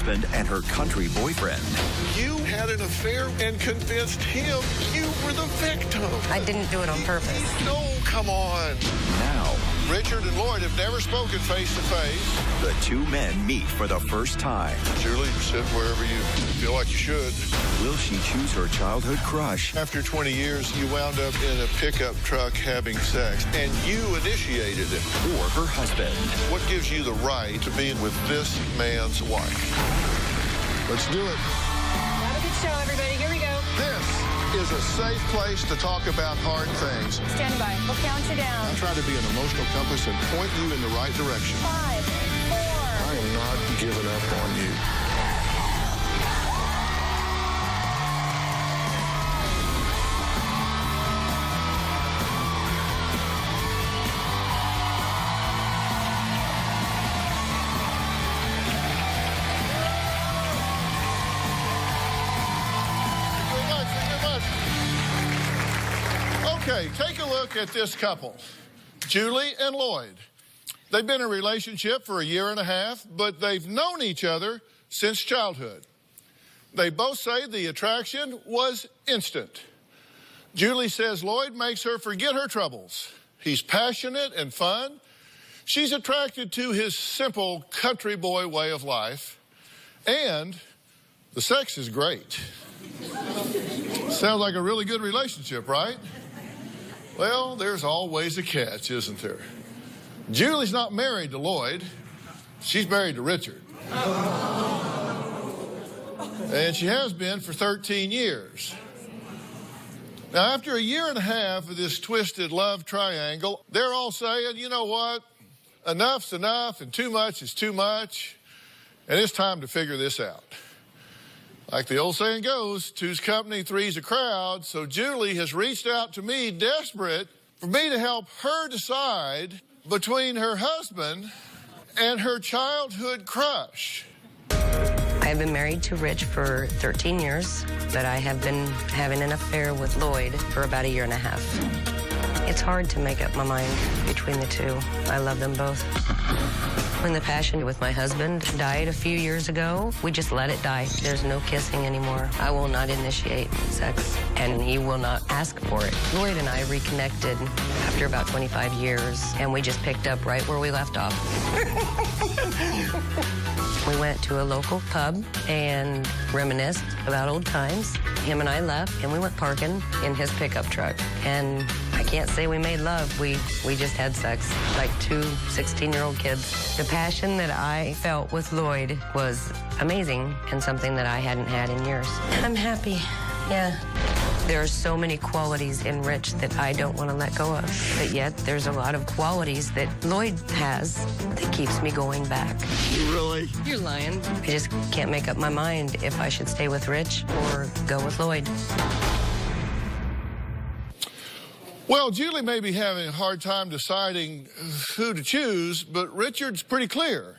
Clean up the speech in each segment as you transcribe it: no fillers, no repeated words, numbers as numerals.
husband and her country boyfriend. You had an affair and convinced him you were the victim. I didn't do it on purpose. No, come on. Now, Richard and Lloyd have never spoken face to face. the two men meet for the first time. Julie, sit wherever you feel like you should. Will she choose her childhood crush? After 20 years, you wound up in a pickup truck having sex, and you initiated it. Or her husband? What gives you the right to be with this man's wife? Let's do it. Have a good show, everybody. Here we go. This is a safe place to talk about hard things. Stand by. We'll count you down. I try to be an emotional compass and point you in the right direction. 5, 4. I am not giving up on you. Okay, take a look at this couple, Julie and Lloyd. They've been in a relationship for a year and a half, but they've known each other since childhood. They both say the attraction was instant. Julie says Lloyd makes her forget her troubles. He's passionate and fun. She's attracted to his simple country boy way of life. And the sex is great. Sounds like a really good relationship, right? Well, there's always a catch, isn't there? Julie's not married to Lloyd. She's married to Richard. And she has been for 13 years. Now, after a year and a half of this twisted love triangle, they're all saying, you know what? Enough's enough and too much is too much. And it's time to figure this out. Like the old saying goes, two's company, three's a crowd. So Julie has reached out to me, desperate for me to help her decide between her husband and her childhood crush. I have been married to Rich for 13 years, but I have been having an affair with Lloyd for about a year and a half. It's hard to make up my mind between the two. I love them both. When the passion with my husband died a few years ago, we just let it die. There's no kissing anymore. I will not initiate sex, and he will not ask for it. Lloyd and I reconnected after about 25 years, and we just picked up right where we left off. We went to a local pub and reminisced about old times. Him and I left, and we went parking in his pickup truck. And I can't say we made love. We just had sex like two 16-year-old kids. The passion that I felt with Lloyd was amazing and something that I hadn't had in years. I'm happy, yeah. There are so many qualities in Rich that I don't want to let go of. But yet, there's a lot of qualities that Lloyd has that keeps me going back. Really? You're lying. I just can't make up my mind if I should stay with Rich or go with Lloyd. Well, Julie may be having a hard time deciding who to choose, but Richard's pretty clear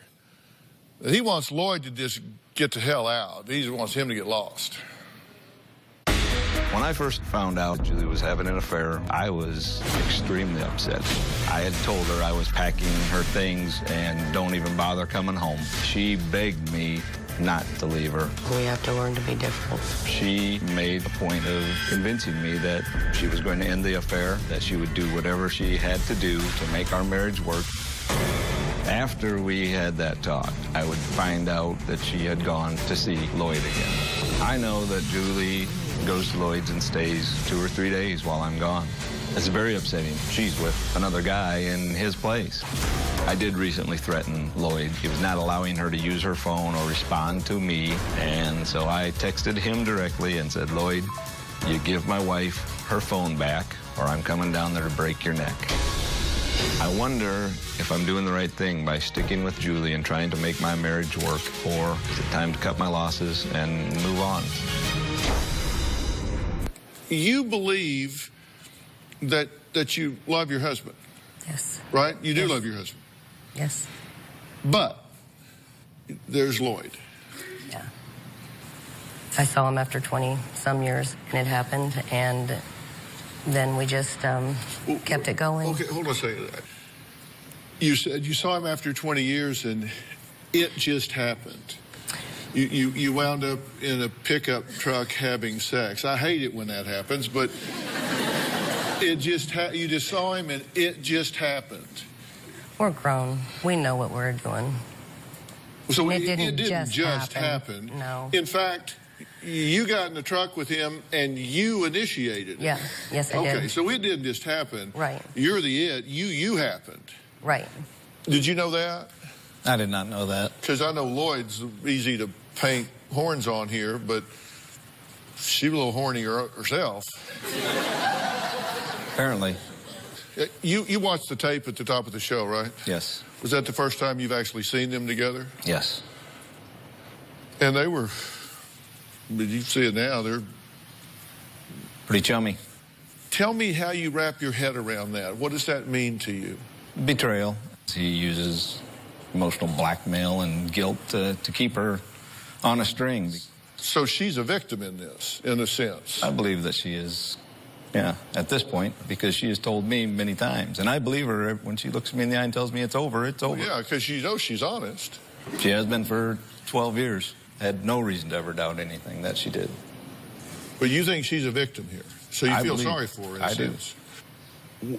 that he wants Lloyd to just get the hell out. He just wants him to get lost. When I first found out Julie was having an affair, I was extremely upset. I had told her I was packing her things and don't even bother coming home. She begged me not to leave her. We have to learn to be different. She made a point of convincing me that she was going to end the affair, that she would do whatever she had to do to make our marriage work. After we had that talk, I would find out that she had gone to see Lloyd again. I know that Julie goes to Lloyd's and stays 2 or 3 days while I'm gone. It's very upsetting. She's with another guy in his place. I did recently threaten Lloyd. He was not allowing her to use her phone or respond to me, and so I texted him directly and said, Lloyd, you give my wife her phone back, or I'm coming down there to break your neck. I wonder if I'm doing the right thing by sticking with Julie and trying to make my marriage work, or is it time to cut my losses and move on? You believe that you love your husband, Yes. right? You do Yes. love your husband. Yes. But there's Lloyd. Yeah. I saw him after 20-some years, and it happened, and then we just kept it going. Okay, hold on a second. You said you saw him after 20 years, and it just happened. You wound up in a pickup truck having sex. I hate it when that happens, but it just you just saw him and it just happened. We're grown. We know what we're doing. So it it didn't didn't just happen. No. In fact, you got in the truck with him and you initiated it. Yeah. Yes, I did. Okay, so it didn't just happen. Right. You're the it. You happened. Right. Did you know that? I did not know that. Because I know Lloyd's easy to paint horns on here, but she's a little horny herself. Apparently. You watched the tape at the top of the show, right? Yes. Was that the first time you've actually seen them together? Yes. And they were, but you see it now, they're... Pretty chummy. Tell me how you wrap your head around that. What does that mean to you? Betrayal. He uses emotional blackmail and guilt to keep her on a string. So she's a victim in this, in a sense. I believe that she is, yeah, at this point, because she has told me many times. And I believe her when she looks me in the eye and tells me it's over, it's over. Well, yeah, because you know she's honest. She has been for 12 years. Had no reason to ever doubt anything that she did. But you think she's a victim here. So you feel sorry for her in a sense.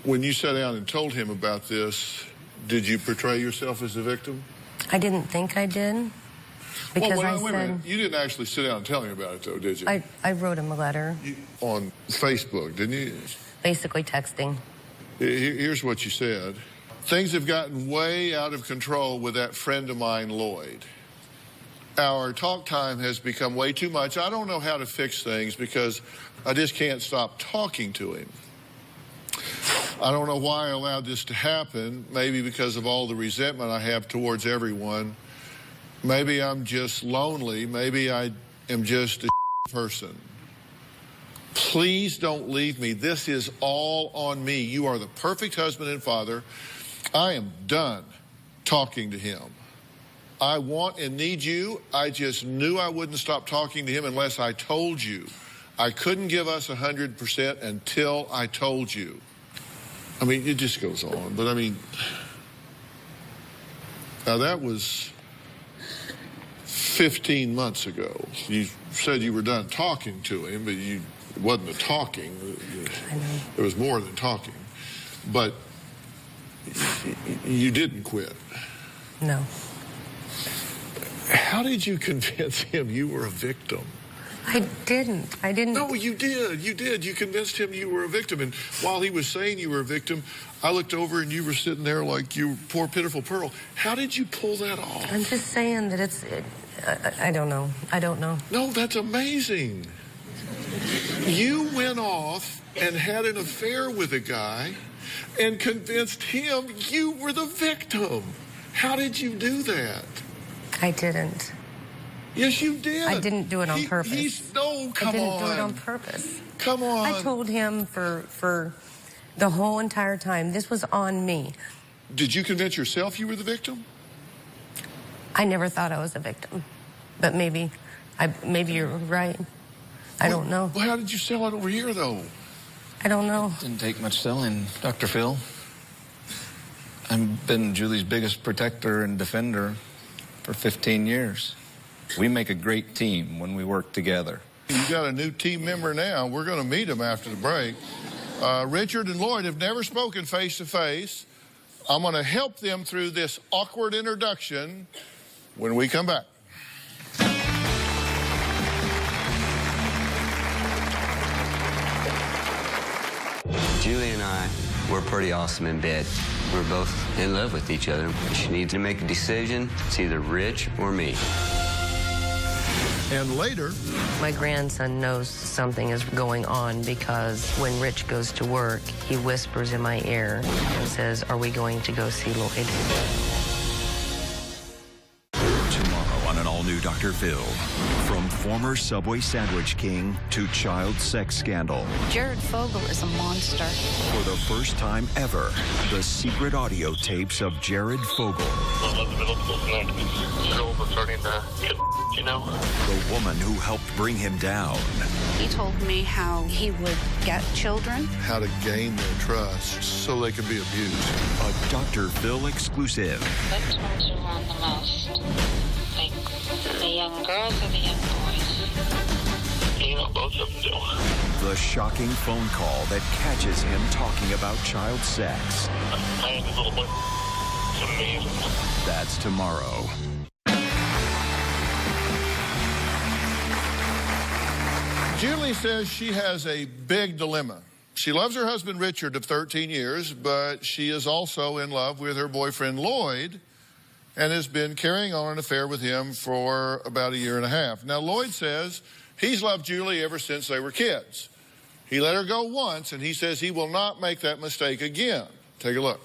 When you sat down and told him about this, did you portray yourself as a victim? I didn't think I did. Because wait a I minute. said... You didn't actually sit down and tell him about it, though, did you? I wrote him a letter. On Facebook, didn't you? Basically texting. Here's what you said. Things have gotten way out of control with that friend of mine, Lloyd. Our talk time has become way too much. I don't know how to fix things because I just can't stop talking to him. I don't know why I allowed this to happen. Maybe because of all the resentment I have towards everyone. Maybe I'm just lonely. Maybe I am just a person. Please don't leave me. This is all on me. You are the perfect husband and father. I am done talking to him. I want and need you. I just knew I wouldn't stop talking to him unless I told you. I couldn't give us 100% until I told you. I mean, it just goes on. But I mean, now that was 15 months ago. You said you were done talking to him, but it wasn't a talking. It was more than talking. But you didn't quit. No. How did you convince him you were a victim? I didn't. No, you did. You did. You convinced him you were a victim. And while he was saying you were a victim, I looked over and you were sitting there like you poor, pitiful Pearl. How did you pull that off? I'm just saying that I don't know. I don't know. No, that's amazing. You went off and had an affair with a guy and convinced him you were the victim. How did you do that? I didn't. Yes, you did. I didn't do it on purpose. Come on. I didn't do it on purpose. Come on. I told him for the whole entire time, this was on me. Did you convince yourself you were the victim? I never thought I was a victim. But maybe you're right. I don't know. Well, how did you sell it over here, though? I don't know. Didn't take much selling, Dr. Phil. I've been Julie's biggest protector and defender for 15 years. We make a great team when we work together. You got a new team member now. We're going to meet them after the break. Richard and Lloyd have never spoken face-to-face. I'm going to help them through this awkward introduction when we come back. Julie and I, we're pretty awesome in bed. We're both in love with each other. She needs to make a decision. It's either Rich or me. And later, My grandson knows something is going on because when Rich goes to work, he whispers in my ear and says, "Are we going to go see Lloyd?" Tomorrow on an all-new Dr. Phil. From former Subway sandwich king to child sex scandal. Jared Fogle is a monster. For the first time ever, the secret audio tapes of Jared Fogle. I love the middle school tonight. Girls are starting to get, you know. The woman who helped bring him down. He told me how he would get children. how to gain their trust so they can be abused. A Dr. Phil exclusive. Victims are on the most. Like, they young girls or the young boys? You know, both of them do. The shocking phone call that catches him talking about child sex. I had this little boy. It's amazing. That's tomorrow. Julie says she has a big dilemma. She loves her husband, Richard, of 13 years, but she is also in love with her boyfriend, Lloyd, and has been carrying on an affair with him for about 1.5 years. Now, Lloyd says he's loved Julie ever since they were kids. He let her go once, and he says he will not make that mistake again. Take a look.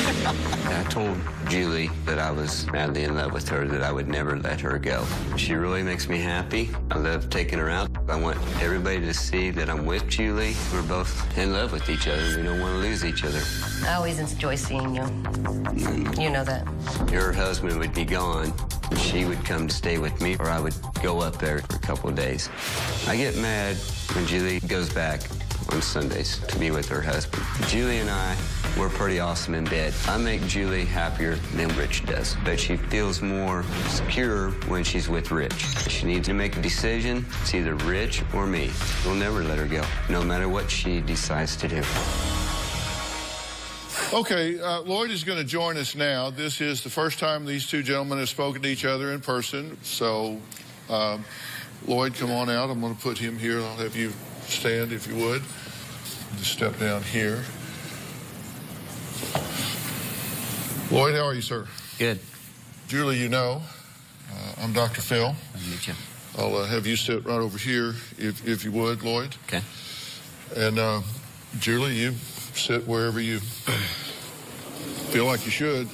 I told Julie that I was madly in love with her, that I would never let her go. She really makes me happy. I love taking her out. I want everybody to see that I'm with Julie. We're both in love with each other. We don't want to lose each other. I always enjoy seeing you. You know that. Her husband would be gone. She would come to stay with me, or I would go up there for a couple of days. I get mad when Julie goes back on Sundays to be with her husband. Julie and I, we're pretty awesome in bed. I make Julie happier than Rich does, but she feels more secure when she's with Rich. She needs to make a decision. It's either Rich or me. We'll never let her go, no matter what she decides to do. Okay, Lloyd is going to join us now. This is the first time these two gentlemen have spoken to each other in person. So, Lloyd, come on out. I'm going to put him here. I'll have you stand if you would. Just step down here. Lloyd, how are you, sir? Good. Julie, you know, I'm Dr. Phil. Nice to meet you. I'll have you sit right over here if you would, Lloyd. Okay. And Julie, you sit wherever you feel like you should.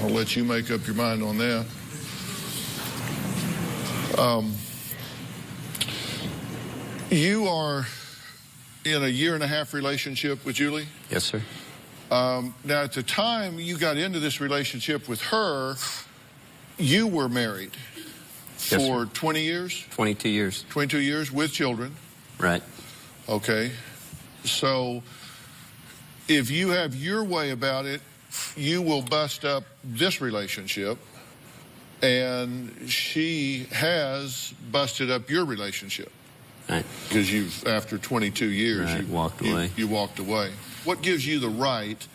I'll let you make up your mind on that. You are in a 1.5 year relationship with Julie? Yes, sir. Now, at the time you got into this relationship with her, you were married for 20 years? 22 years. 22 years with children? Right. Okay. So if you have your way about it, you will bust up this relationship, and she has busted up your relationship. Right. Because you've, after 22 years, right. You walked away. What gives you the right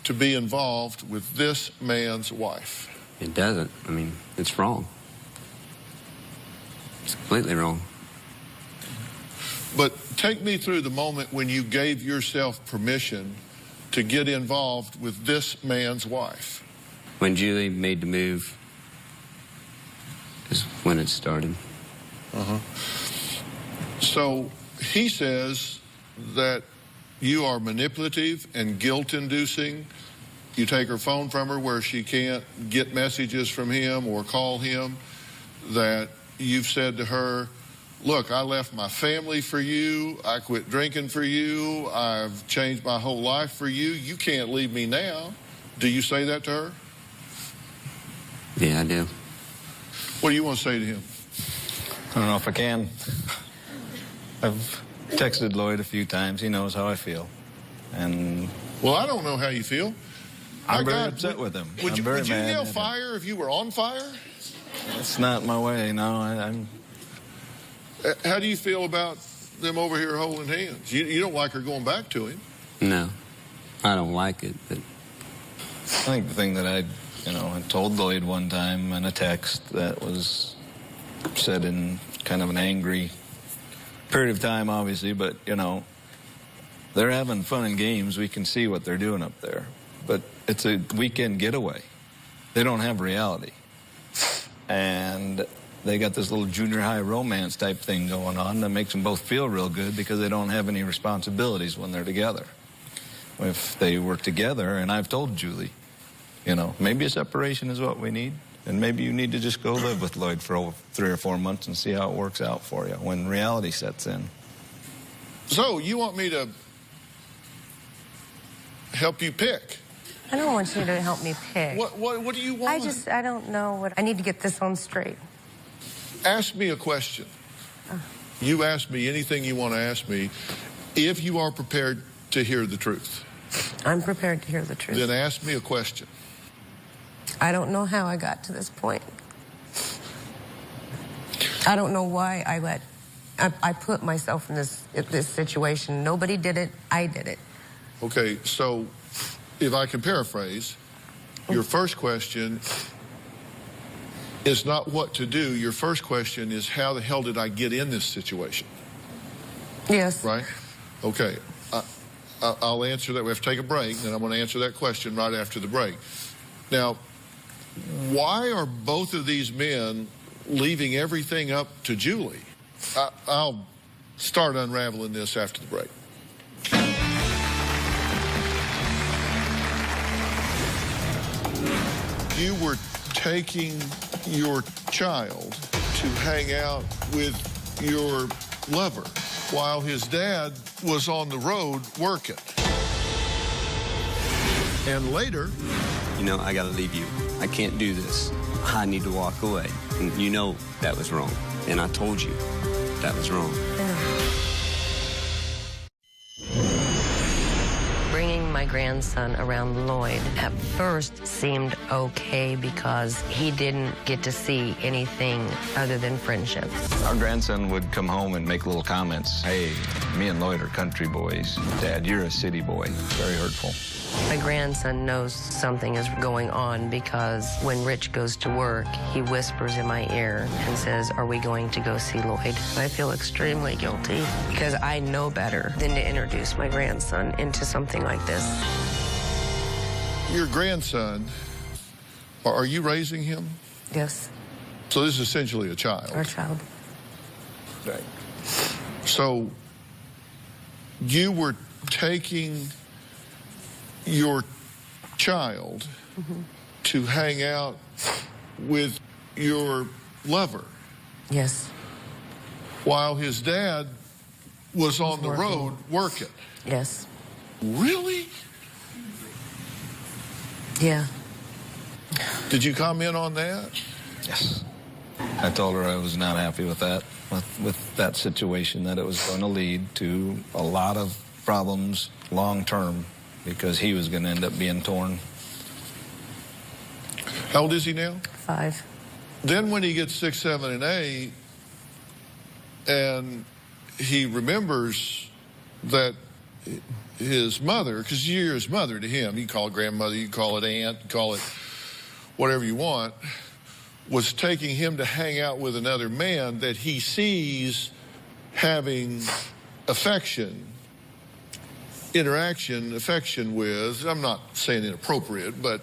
to be involved with this man's wife? It doesn't. I mean, it's wrong. It's completely wrong. But take me through the moment when you gave yourself permission to get involved with this man's wife. When Julie made the move is when it started. Uh-huh. So he says that you are manipulative and guilt-inducing. You take her phone from her where she can't get messages from him or call him, that you've said to her, look, I left my family for you. I quit drinking for you. I've changed my whole life for you. You can't leave me now. Do you say that to her? Yeah, I do. What do you want to say to him? I don't know if I can. I've texted Lloyd a few times. He knows how I feel. And well, I don't know how you feel. I'm very upset with him. Would you mad yell fire if you were on fire? It's not my way, no. I'm. How do you feel about them over here holding hands? You don't like her going back to him? No, I don't like it. But I think the thing that I told Lloyd one time in a text that was said in kind of an angry period of time, obviously, but, they're having fun and games. We can see what they're doing up there. But it's a weekend getaway. They don't have reality. And they got this little junior high romance type thing going on that makes them both feel real good because they don't have any responsibilities when they're together. If they were together, and I've told Julie, maybe a separation is what we need, and maybe you need to just go live with Lloyd for 3 or 4 months and see how it works out for you when reality sets in. So you want me to help you pick? I don't want you to help me pick. What do you want? I don't know what... I need to get this on straight. Ask me a question. You ask me anything you want to ask me if you are prepared to hear the truth. I'm prepared to hear the truth. Then ask me a question. I don't know how I got to this point. I don't know why I put myself in this situation. Nobody did it. I did it. Okay, so if I can paraphrase, your first question is not what to do. Your first question is, how the hell did I get in this situation? Yes. Right? Okay. I'll answer that. We have to take a break, and I'm going to answer that question right after the break. Now, why are both of these men leaving everything up to Julie? I'll start unraveling this after the break. You were taking your child to hang out with your lover while his dad was on the road working. And later... You know, I gotta leave you. I can't do this. I need to walk away. And you know that was wrong. And I told you that was wrong. Bringing my grandson around Lloyd at first seemed okay because he didn't get to see anything other than friendship. Our grandson would come home and make little comments. Hey, me and Lloyd are country boys. Dad, you're a city boy. Very hurtful. My grandson knows something is going on because when Rich goes to work, he whispers in my ear and says, "Are we going to go see Lloyd?" I feel extremely guilty because I know better than to introduce my grandson into something like this. Your grandson, are you raising him? Yes. So this is essentially a child. Our child. Right. So you were taking your child to hang out with your lover. Yes. While his dad was on the road working. Yes. Really? Yeah. Did you comment on that? Yes. I told her I was not happy with that, with that situation, that it was going to lead to a lot of problems long term because he was going to end up being torn. How old is he now? 5. Then when he gets 6, 7, and 8, and he remembers that his mother, because you're his mother to him, you call it grandmother, you call it aunt, you call it whatever you want, was taking him to hang out with another man that he sees having affection with, I'm not saying inappropriate, but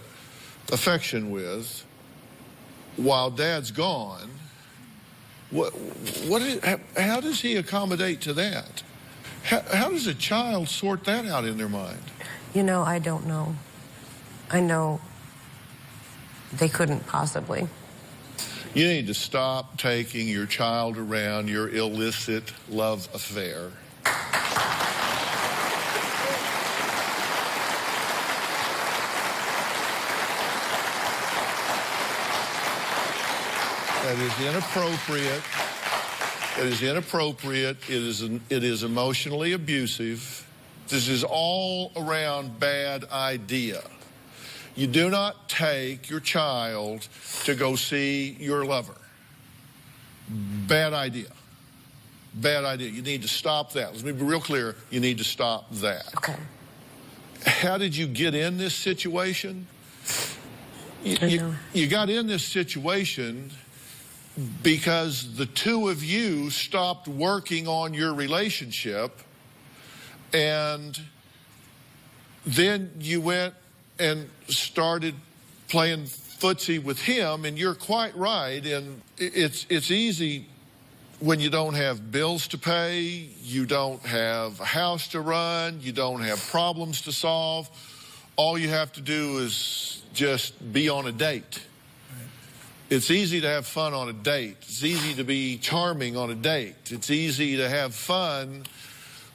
affection with, while dad's gone. How does he accommodate to that? How does a child sort that out in their mind? You know, I don't know. I know they couldn't possibly. You need to stop taking your child around your illicit love affair. That is inappropriate. It is inappropriate. It is emotionally abusive. This is all around bad idea. You do not take your child to go see your lover. Bad idea. Bad idea. You need to stop that. Let me be real clear. You need to stop that. Okay. How did you get in this situation? You got in this situation because the two of you stopped working on your relationship, and then you went and started playing footsie with him. And you're quite right, and it's easy when you don't have bills to pay, you don't have a house to run, you don't have problems to solve. All you have to do is just be on a date. It's easy to have fun on a date. It's easy to be charming on a date. It's easy to have fun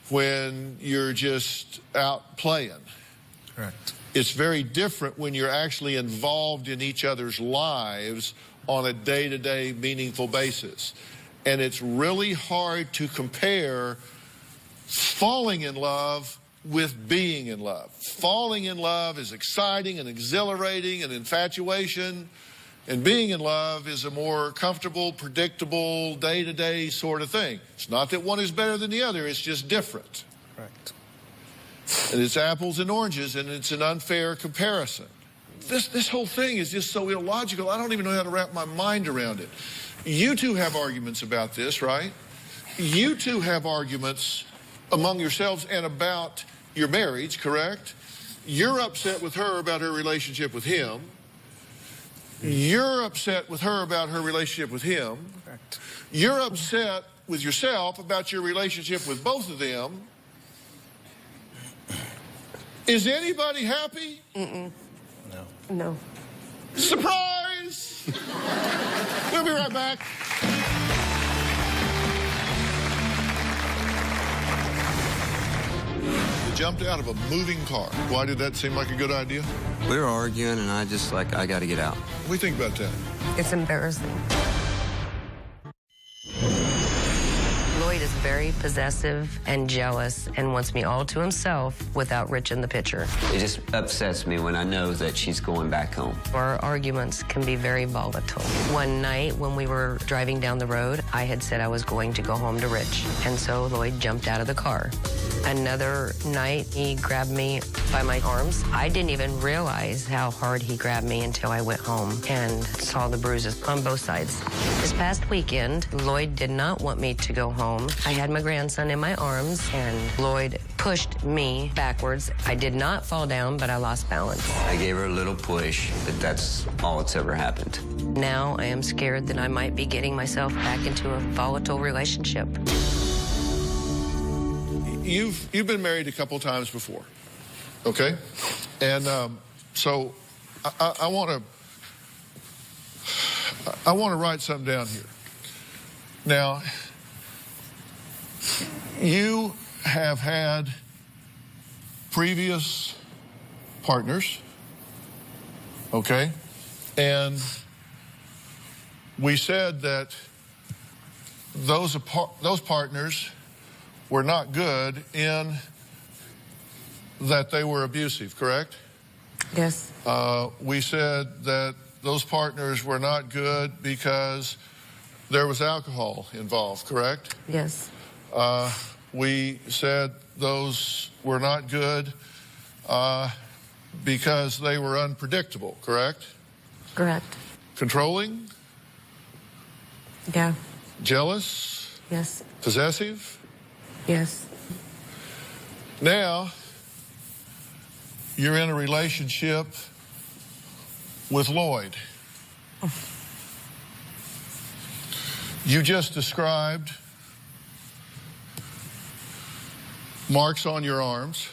when you're just out playing. Correct. It's very different when you're actually involved in each other's lives on a day-to-day meaningful basis. And it's really hard to compare falling in love with being in love. Falling in love is exciting and exhilarating and infatuation, and being in love is a more comfortable, predictable, day-to-day sort of thing. It's not that one is better than the other, it's just different. Correct. And it's apples and oranges, and it's an unfair comparison. This whole thing is just so illogical, I don't even know how to wrap my mind around it. You two have arguments about this, right? You two have arguments among yourselves and about your marriage, correct? You're upset with her about her relationship with him. You're upset with her about her relationship with him. Correct. You're upset with yourself about your relationship with both of them. Is anybody happy? Mm-mm. No. No. Surprise! We'll be right back. You jumped out of a moving car. Why did that seem like a good idea? We were arguing, and I just like, I got to get out. What do you think about that? It's embarrassing. Lloyd is very possessive and jealous and wants me all to himself without Rich in the picture. It just upsets me when I know that she's going back home. Our arguments can be very volatile. One night when we were driving down the road, I had said I was going to go home to Rich, and so Lloyd jumped out of the car. Another night, he grabbed me by my arms. I didn't even realize how hard he grabbed me until I went home and saw the bruises on both sides. This past weekend, Lloyd did not want me to go home. I had my grandson in my arms, and Lloyd pushed me backwards. I did not fall down, but I lost balance. I gave her a little push, but that's all that's ever happened. Now I am scared that I might be getting myself back into a volatile relationship. You've been married a couple times before, okay? And so I want to write something down here. Now, you have had previous partners, okay? And we said that those partners were not good in that they were abusive, correct? Yes. We said that those partners were not good because there was alcohol involved, correct? Yes. We said those were not good because they were unpredictable, correct? Correct. Controlling? Yeah. Jealous? Yes. Possessive? Yes. Now, you're in a relationship with Lloyd. You just described marks on your arms.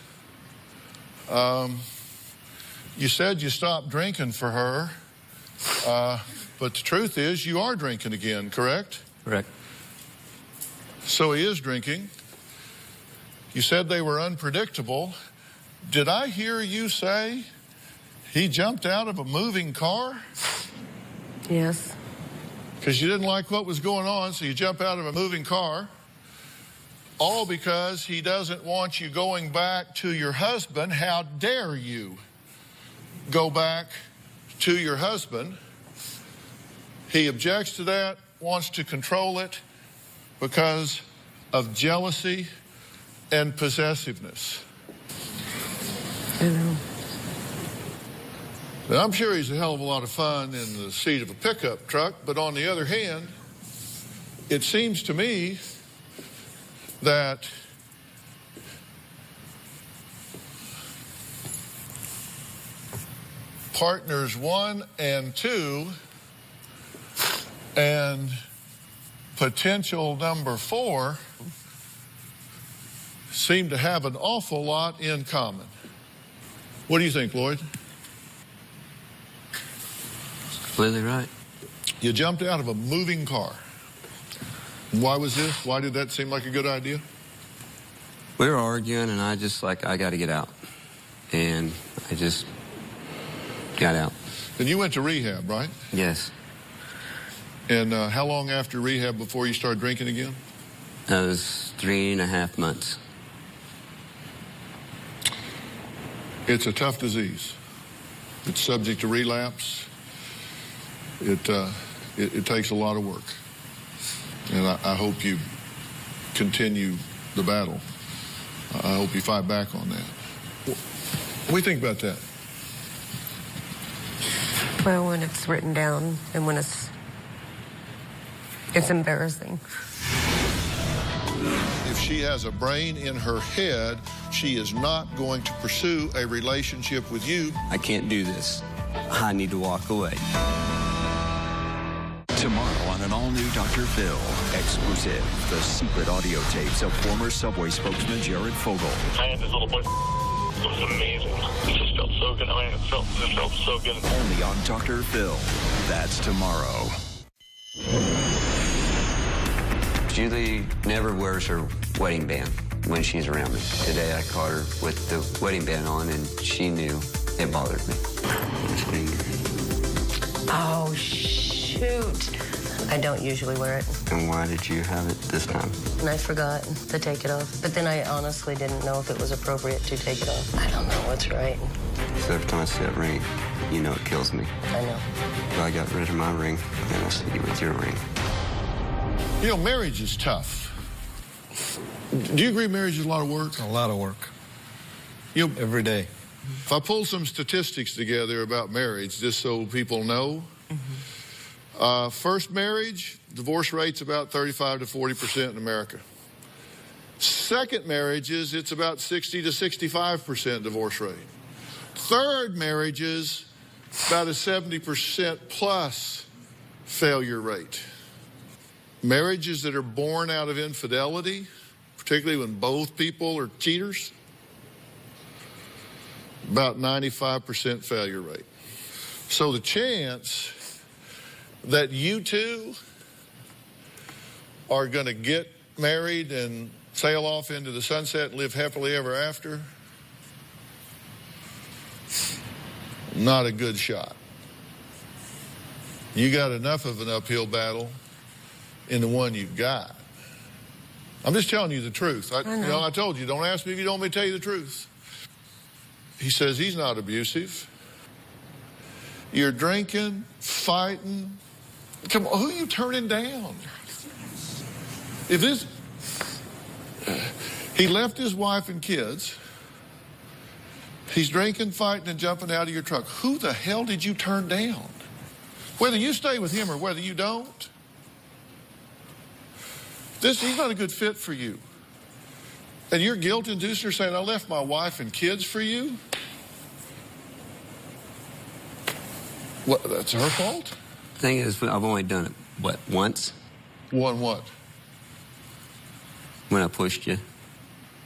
You said you stopped drinking for her, but the truth is you are drinking again, correct? Correct. So he is drinking. You said they were unpredictable. Did I hear you say he jumped out of a moving car? Yes. Because you didn't like what was going on, so you jump out of a moving car. All because he doesn't want you going back to your husband. How dare you go back to your husband? He objects to that, wants to control it because of jealousy and possessiveness. I know. Now, I'm sure he's a hell of a lot of fun in the seat of a pickup truck, but on the other hand, it seems to me that partners 1 and 2 and potential number 4 seem to have an awful lot in common. What do you think, Lloyd? Completely right. You jumped out of a moving car. Why was this? Why did that seem like a good idea? We were arguing, and I just like, I got to get out. And I just got out. And you went to rehab, right? Yes. And how long after rehab before you started drinking again? That was 3.5 months. It's a tough disease. It's subject to relapse. It takes a lot of work. And I hope you continue the battle. I hope you fight back on that. What do you think about that? Well, when it's written down and when it's embarrassing. If she has a brain in her head, she is not going to pursue a relationship with you. I can't do this. I need to walk away. Tomorrow on an all-new Dr. Phil. Exclusive. The secret audio tapes of former Subway spokesman Jared Fogle. I had this little boy. It was amazing. It just felt so good. It felt so good. Only on Dr. Phil. That's tomorrow. Julie never wears her wedding band when she's around me. Today I caught her with the wedding band on, and she knew it bothered me. Oh, shoot. I don't usually wear it. And why did you have it this time? And I forgot to take it off. But then I honestly didn't know if it was appropriate to take it off. I don't know what's right. So every time I see that ring, you know it kills me. I know. So I got rid of my ring, and I see you with your ring. You know, marriage is tough. Do you agree marriage is a lot of work? A lot of work. You know, Every day. if I pull some statistics together about marriage, just so people know, first marriage, divorce rate's about 35 to 40% in America. Second marriages, it's about 60 to 65% divorce rate. Third marriages, about a 70% plus failure rate. Marriages that are born out of infidelity, particularly when both people are cheaters, about 95% failure rate. So the chance that you two are going to get married and sail off into the sunset and live happily ever after, not a good shot. You got enough of an uphill battle in the one you've got. I'm just telling you the truth. I told you, don't ask me if you don't want me to tell you the truth. He says he's not abusive. You're drinking, fighting. Come on, who are you turning down? If this, he left his wife and kids. He's drinking, fighting, and jumping out of your truck. Who the hell did you turn down? Whether you stay with him or whether you don't, he's not a good fit for you. And you're guilt-induced or saying, I left my wife and kids for you? What, that's her fault? The thing is, I've only done it, what, once? One what? When I pushed you.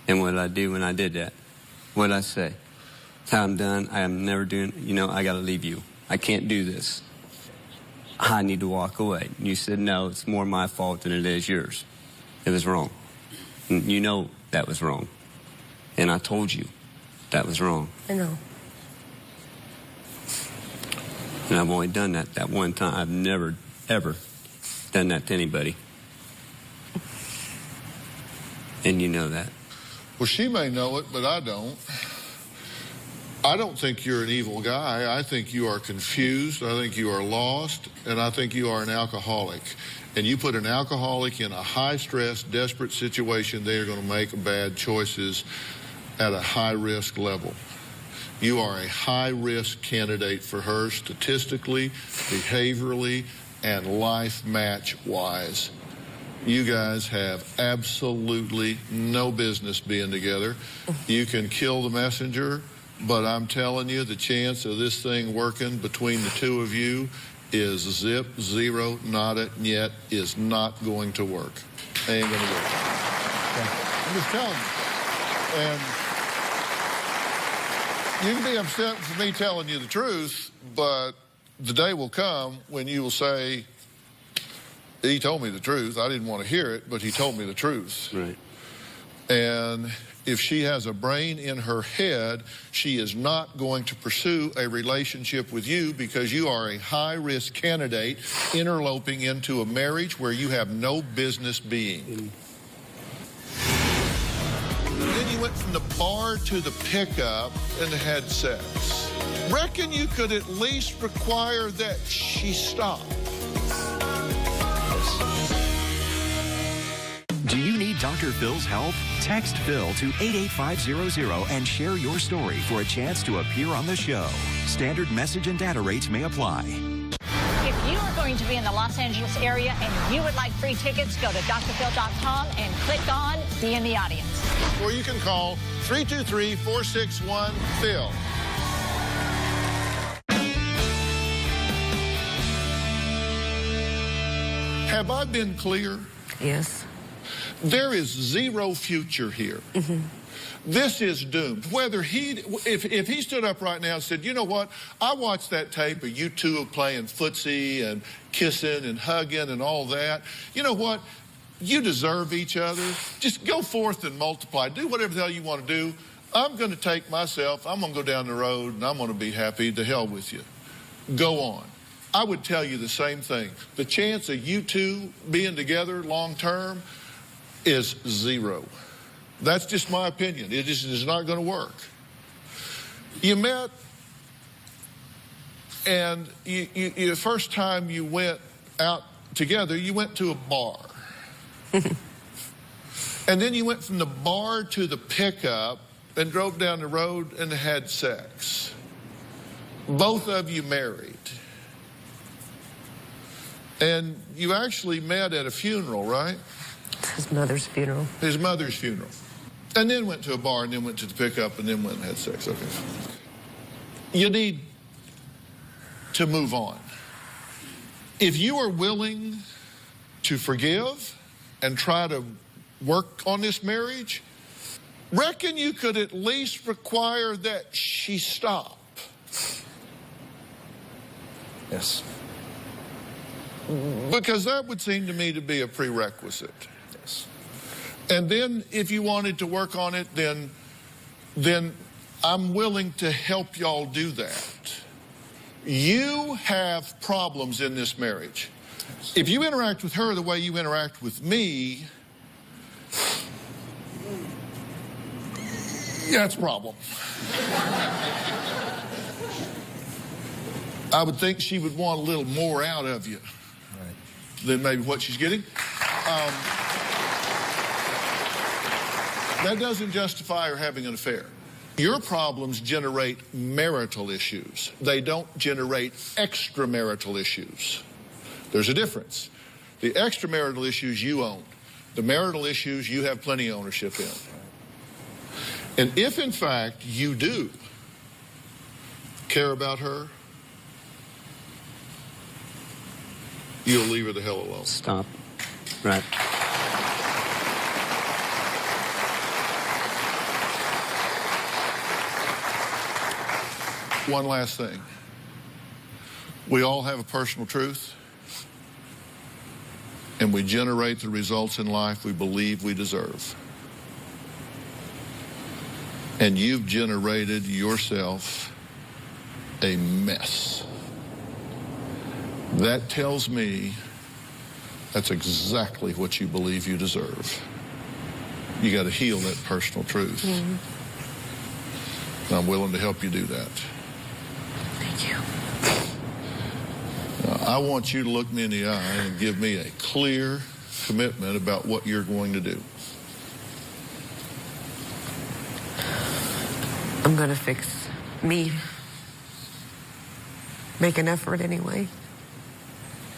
And what did I do when I did that? What did I say? I'm done. I am never doing, I got to leave you. I can't do this. I need to walk away. And you said, no, it's more my fault than it is yours. It was wrong. And you know that was wrong. And I told you that was wrong. I know. And I've only done that one time. I've never, ever done that to anybody. And you know that. Well, she may know it, but I don't. I don't think you're an evil guy. I think you are confused. I think you are lost. And I think you are an alcoholic. And you put an alcoholic in a high-stress, desperate situation, they are going to make bad choices at a high-risk level. You are a high-risk candidate for her statistically, behaviorally, and life match-wise. You guys have absolutely no business being together. You can kill the messenger, but I'm telling you, the chance of this thing working between the two of you is zip, zero, nada, yet is not going to work. Ain't going to work. I'm just telling you. And you can be upset for me telling you the truth, but the day will come when you will say, he told me the truth. I didn't want to hear it, but he told me the truth. Right. And if she has a brain in her head, she is not going to pursue a relationship with you because you are a high-risk candidate interloping into a marriage where you have no business being. Then you went from the bar to the pickup and had sex. Reckon you could at least require that she stop. Do you need Dr. Phil's help? Text Phil to 88500 and share your story for a chance to appear on the show. Standard message and data rates may apply. If you are going to be in the Los Angeles area and you would like free tickets, go to drphil.com and click on Be in the Audience. Or you can call 323-461-PHIL. Have I been clear? Yes. There is zero future here. This is doomed. Whether if he stood up right now and said, you know what, I watched that tape of you two playing footsie and kissing and hugging and all that. You know what? You deserve each other. Just go forth and multiply. Do whatever the hell you want to do. I'm going to take myself, I'm going to go down the road and I'm going to be happy. To hell with you. Go on. I would tell you the same thing. The chance of you two being together long term is zero. That's just my opinion. It just is not going to work. You met, and the first time you went out together, you went to a bar. And then you went from the bar to the pickup and drove down the road and had sex. Both of you married. And you actually met at a funeral, right? His mother's funeral. His mother's funeral. And then went to a bar, and then went to the pickup, and then went and had sex. Okay. You need to move on. If you are willing to forgive and try to work on this marriage, reckon you could at least require that she stop. Yes. Because that would seem to me to be a prerequisite. Yes. And then if you wanted to work on it, then I'm willing to help y'all do that. You have problems in this marriage. If you interact with her the way you interact with me, that's a problem. I would think she would want a little more out of you than maybe what she's getting. That doesn't justify her having an affair. Your problems generate marital issues. They don't generate extramarital issues. There's a difference. The extramarital issues you own. The marital issues you have plenty of ownership in. And if, in fact, you do care about her, you'll leave her the hell alone. Stop. Right. One last thing. We all have a personal truth, and we generate the results in life we believe we deserve. And you've generated yourself a mess. That tells me that's exactly what you believe you deserve. You got to heal that personal truth. And I'm willing to help you do that. Thank you. Now, I want you to look me in the eye and give me a clear commitment about what you're going to do. I'm going to fix me. Make an effort anyway.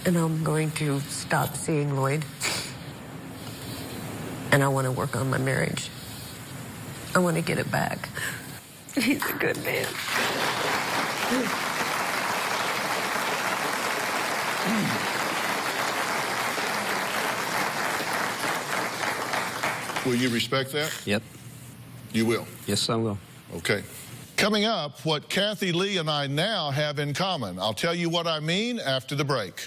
And I'm going to stop seeing Lloyd. And I want to work on my marriage. I want to get it back. He's a good man. Will you respect that? Yep. You will? Yes, I will. Okay. Coming up, what Kathy Lee and I now have in common. I'll tell you what I mean after the break.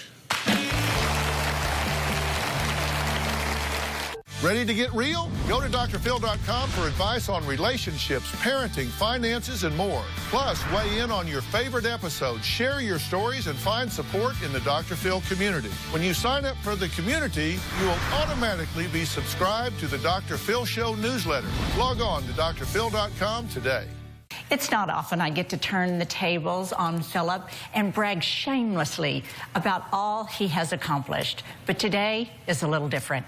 Ready to get real? Go to drphil.com for advice on relationships, parenting, finances, and more. Plus, weigh in on your favorite episodes, share your stories, and find support in the Dr. Phil community. When you sign up for the community, you will automatically be subscribed to the Dr. Phil Show newsletter. Log on to drphil.com today. It's not often I get to turn the tables on Philip and brag shamelessly about all he has accomplished, but today is a little different.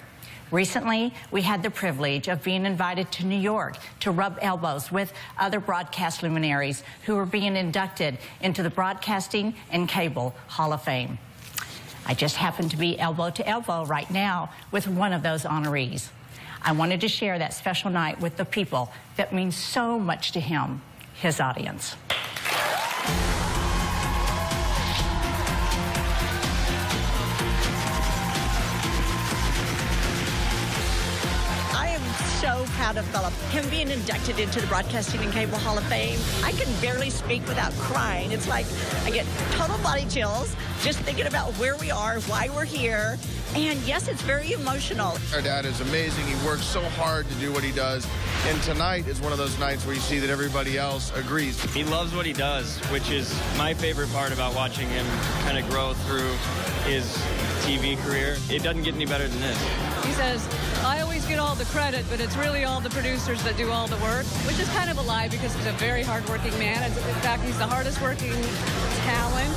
Recently, we had the privilege of being invited to New York to rub elbows with other broadcast luminaries who are being inducted into the Broadcasting and Cable Hall of Fame. I just happen to be elbow to elbow right now with one of those honorees. I wanted to share that special night with the people that mean so much to him, his audience. So proud of Philip. Him being inducted into the Broadcasting and Cable Hall of Fame, I can barely speak without crying. It's like I get total body chills just thinking about where we are, why we're here. And yes, it's very emotional. Our dad is amazing. He works so hard to do what he does. And tonight is one of those nights where you see that everybody else agrees. He loves what he does, which is my favorite part about watching him kind of grow through his TV career. It doesn't get any better than this. He says, I always get all the credit, but it's really all the producers that do all the work, which is kind of a lie because he's a very hardworking man. In fact, he's the hardest working talent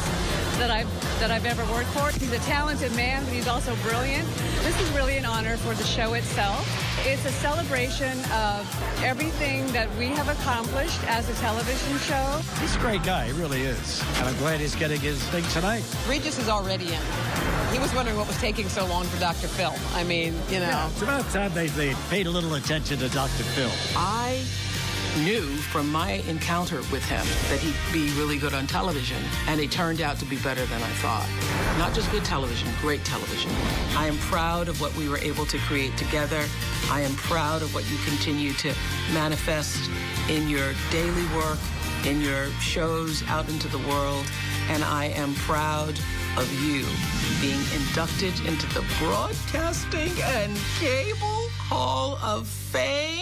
that I've ever worked for. He's a talented man, but he's also brilliant. This is really an honor for the show itself. It's a celebration of everything that we have accomplished as a television show. He's a great guy, he really is. And I'm glad he's getting his thing tonight. Regis is already in. He was wondering what was taking so long for Dr. Phil. I mean, you know. Yeah, it's about time they paid a little attention to Dr. Phil. I knew from my encounter with him that he'd be really good on television, and he turned out to be better than I thought. Not just good television, great television. I am proud of what we were able to create together. I am proud of what you continue to manifest in your daily work, in your shows out into the world, and I am proud of you being inducted into the Broadcasting and Cable Hall of Fame.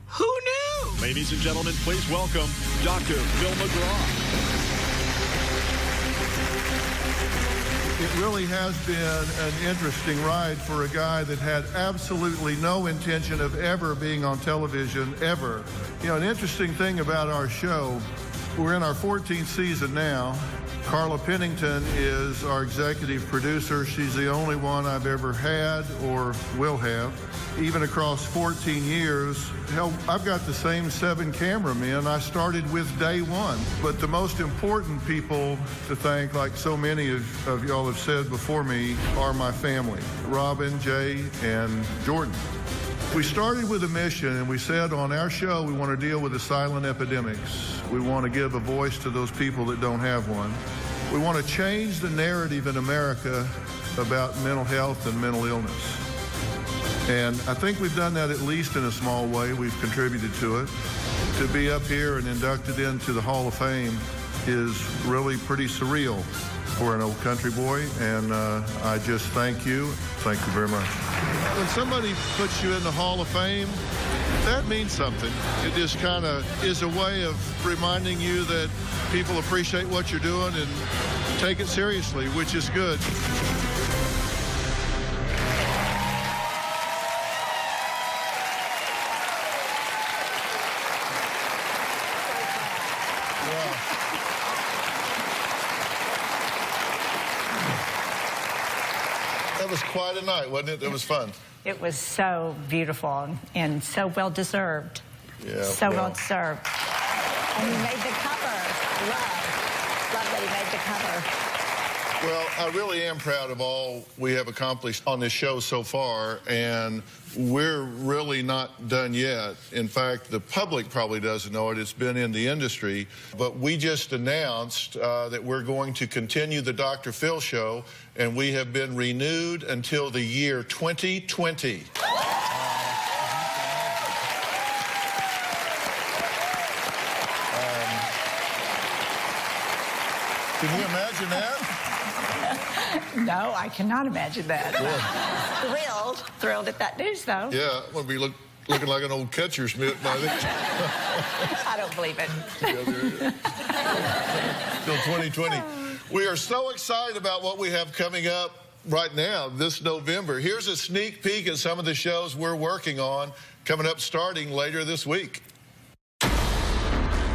Who knew? Ladies and gentlemen, please welcome Dr. Phil McGraw. It really has been an interesting ride for a guy that had absolutely no intention of ever being on television, ever. You know, an interesting thing about our show, we're in our 14th season now. Carla Pennington is our executive producer. She's the only one I've ever had or will have. Even across 14 years, hell, I've got the same 7 cameramen I started with day one. But the most important people to thank, like so many of y'all have said before me, are my family, Robin, Jay, and Jordan. We started with a mission, and we said on our show we want to deal with the silent epidemics. We want to give a voice to those people that don't have one. We want to change the narrative in America about mental health and mental illness. And I think we've done that at least in a small way. We've contributed to it. To be up here and inducted into the Hall of Fame is really pretty surreal for an old country boy, and I just thank you. Thank you very much. When somebody puts you in the Hall of Fame, that means something. It just kind of is a way of reminding you that people appreciate what you're doing and take it seriously, which is good. That was quite a night, wasn't it? It was fun. It was so beautiful and so well-deserved. Yeah. So well-deserved. And he made the cover. Love that he made the cover. Well, I really am proud of all we have accomplished on this show so far, and we're really not done yet. In fact, the public probably doesn't know it. It's been in the industry. But we just announced that we're going to continue the Dr. Phil Show, and we have been renewed until the year 2020. Can you imagine that? No, I cannot imagine that. Thrilled at that news, though. Yeah, I'm going to be looking like an old catcher's mitt by then. I don't believe it. Till 2020. We are so excited about what we have coming up right now this November. Here's a sneak peek at some of the shows we're working on coming up starting later this week.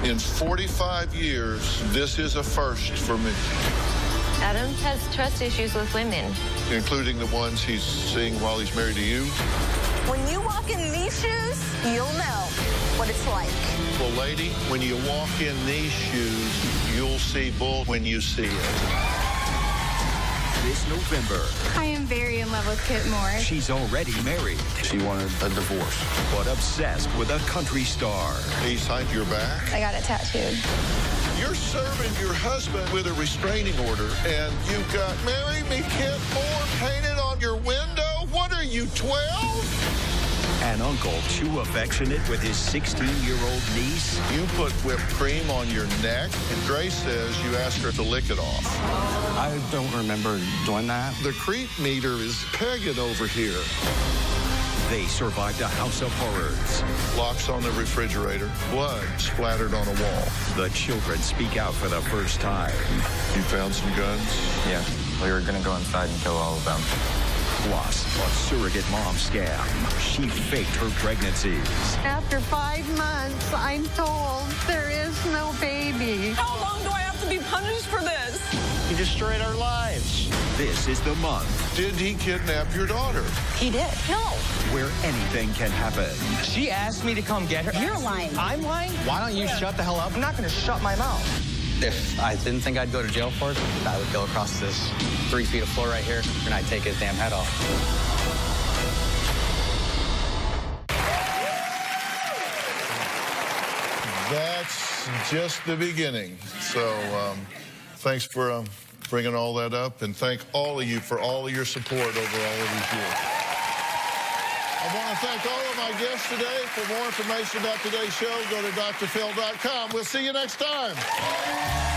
In 45 years, this is a first for me. Adam has trust issues with women. Including the ones he's seeing while he's married to you. When you walk in these shoes, you'll know what it's like. Well, lady, when you walk in these shoes, you'll see bull when you see it. This November, I am very in love with Kit Moore. she's already married, She wanted a divorce. but obsessed with a country star. He signed your back. I got it tattooed. You're serving your husband with a restraining order, and you've got "Marry Me, Kit Moore" painted on your window? What are you, 12? An uncle too affectionate with his 16-year-old niece. You put whipped cream on your neck, and Grace says you asked her to lick it off. I don't remember doing that. The creep meter is pegging over here. They survived a house of horrors. Locks on the refrigerator, blood splattered on a wall. The children speak out for the first time. You found some guns? Yeah, we were going to go inside and kill all of them. Plus, a surrogate mom scam. She faked her pregnancies. After 5 months, I'm told there is no baby. How long do I have to be punished for this? He destroyed our lives. This is the month Did he kidnap your daughter? He did. No. where anything can happen. She asked me to come get her. You're lying. I'm lying? Why don't you shut the hell up? I'm not going to shut my mouth. If I didn't think I'd go to jail for it, I would go across this 3 feet of floor right here, and I'd take his damn head off. That's just the beginning. So thanks for bringing all that up, and thank all of you for all of your support over all of these years. I want to thank all of my guests today. For more information about today's show, go to drphil.com. We'll see you next time.